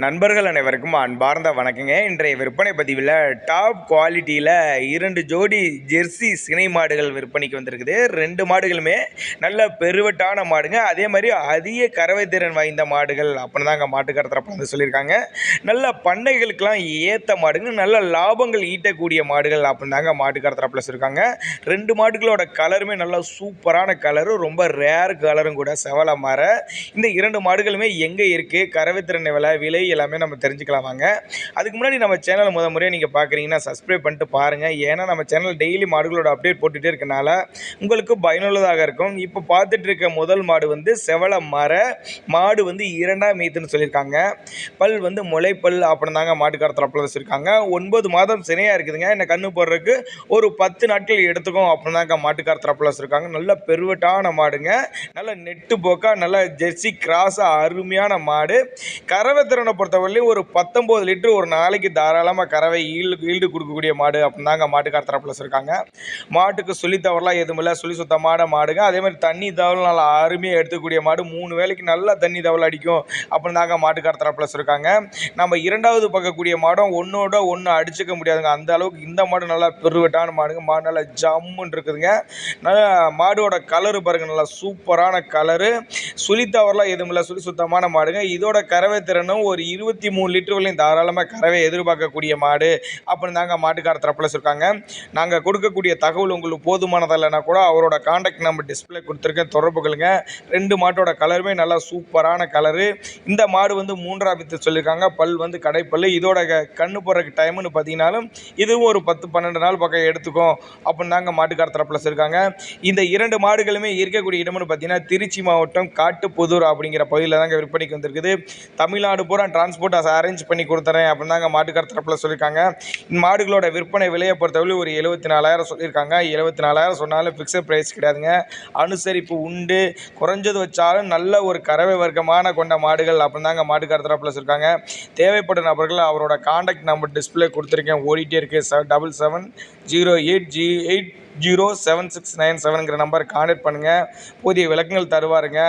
நண்பர்கள் அனைவருக்கும் அன்பார்ந்த வணக்கங்க. இன்றைய விற்பனை பதிவில் டாப் குவாலிட்டியில் 2 ஜோடி ஜெர்சி சினை மாடுகள் விற்பனைக்கு வந்திருக்குது. 2 மாடுகளுமே நல்ல பெருவட்டான மாடுங்க. அதே மாதிரி அதிக கறவை திறன் வாய்ந்த மாடுகள் அப்படின்னு தாங்க மாட்டுக்கார தரப்பு வந்து சொல்லியிருக்காங்க. நல்ல பண்ணைகளுக்கெல்லாம் ஏற்ற மாடுங்க, நல்ல லாபங்கள் ஈட்டக்கூடிய மாடுகள் அப்படின்னு தாங்க மாட்டுக்கார தரப்பில் சொல்லியிருக்காங்க. 2 மாடுகளோட கலருமே நல்ல சூப்பரான கலரு, ரொம்ப ரேர் கலரும் கூட, செவல மாற. இந்த 2 மாடுகளுமே எங்கே இருக்குது, கறவை திறன் விலை எல்லாமே நம்ம தெரிஞ்சுக்கலாம் வாங்க. அதுக்கு முன்னாடி நம்ம சேனலை முறையாக நீங்கள் பார்க்குறீங்கன்னா சப்ஸ்கிரைப் பண்ணிட்டு பாருங்கள். ஏன்னா நம்ம சேனல் டெய்லி மாடுகளோட அப்டேட் போட்டுகிட்டே இருக்கனால உங்களுக்கு பயனுள்ளதாக இருக்கும். இப்போ பார்த்துட்டு இருக்க முதல் மாடு வந்து செவல மர மாடு வந்து 2ஆம் ஈத்துன்னு சொல்லியிருக்காங்க. பல் வந்து முளைப்பல் அப்படின்னு தாங்க மாட்டுக்கார தரப்பில் வச்சுருக்காங்க. 9 மாதம் சினையாக இருக்குதுங்க. என்ன கண்ணு போடுறதுக்கு ஒரு 10 நாட்கள் எடுத்துக்கும் அப்படின்னு தாங்க மாட்டுக்கார தரப்பில் வச்சுருக்காங்க. நல்ல பெருவட்டான மாடுங்க, நல்ல நெட்டு போக்கா, நல்ல ஜெர்சி கிராஸாக அருமையான மாடு. கறவை திறனை பொறுத்தவரையிலும் ஒரு 19 லிட்டர் ஒரு நாளைக்கு தாராளமாக கறவை ஈல்டு கொடுக்கக்கூடிய மாடு அப்படின்னு தாங்க மாட்டுக்கார தரப்பில் வச்சுருக்காங்க. மாட்டுக்கு சொல்லி தவறலாம் எதுவும் இல்லை, சொல்லி சுத்தமான மாடுங்க. அதே மாதிரி தண்ணி தவறு நல்லா அருமையாக எடுத்துக்கூடிய மாடு. 3 வேளைக்கு நல்லா தண்ணி தவறு அடிக்கும் அப்படின்னு தாங்க மாட்டுக்கார தரப்பில் வச்சுருக்காங்க. நம்ம இரண்டாவது பார்க்கக்கூடிய மாடும் ஒன்றோட ஒன்று அடிச்சுக்க முடியாதுங்க, அந்த அளவுக்கு இந்த மாடு நல்லா பெருவட்டான மாடுங்க. மாடு நல்லா ஜம்முன்னு இருக்குதுங்க. நல்லா மாடோட கலரு பாருங்கள், நல்லா சூப்பரான கலரு. சொல்லி தவறலாம் எதுவும் இல்லை, சொல்லி சுத்தமான மாடுங்க. இதோட கறவை திறனும் ஒரு 23 லிட்டர் வரையும் தாராளமாக கறவை எதிர்பார்க்கக்கூடிய மாடு அப்படின்னு தாங்க மாட்டுக்கார தரப்பில் சொல்லியிருக்காங்க. நாங்கள் கொடுக்கக்கூடிய தகவல் உங்களுக்கு போதுமானதாக இல்லைனா கூட அவரோட கான்டாக்ட் நம்பர் டிஸ்பிளே கொடுத்துருக்கேன், தொடர்பு கொள்ளுங்க. 2 மாட்டோட கலருமே நல்லா சூப்பரான கலரு. இந்த மாடு வந்து 3ஆம் ஈத்து சொல்லியிருக்காங்க. பல் வந்து கடைப்பல். இதோட கண்ணு போடுறதுக்கு டைம்னு பார்த்தீங்கன்னாலும் இதுவும் ஒரு 10-12 நாள் பக்கம் எடுத்துக்கும் அப்படின்னு தாங்க மாட்டுக்கார தரப்பில் சொல்லியிருக்காங்க. இந்த 2 மாடுகளுமே இருக்கக்கூடிய இடம்னு பார்த்தீங்கன்னா திருச்சி மாவட்டம் காட்டுப்புதூர் அப்படிங்கிற பகுதியில் தாங்க விற்பனைக்கு வந்திருக்குது. தமிழ்நாடு பூரா டிரான்ஸ்போர்ட் அரேஞ்ச் பண்ணி கொடுத்துறேன் அப்படின்னு தாங்க மாட்டுக்கார தரப்பில் சொல்லியிருக்காங்க. மாடுகளோட விற்பனை விலையை பொறுத்தவரை ஒரு 74,000 சொல்லியிருக்காங்க. 74,000 சொன்னாலும் ஃபிக்ஸட் ப்ரைஸ் கிடையாதுங்க, அனுசரிப்பு உண்டு. குறைஞ்சது வச்சாலும் நல்ல ஒரு கறவை வர்க்கமான கொண்ட மாடுகள் அப்படின்னு தாங்க மாட்டுக்கார தரப்பில் சொல்லியிருக்காங்க. தேவைப்பட்ட நபர்கள் அவரோட கான்டாக்ட் நம்பர் டிஸ்பிளே கொடுத்துருக்கேன், ஓடிட்டே இருக்கு. 7770807697 நம்பர் கான்டாக்ட் பண்ணுங்கள், போதிய விளக்கங்கள் தருவாருங்க.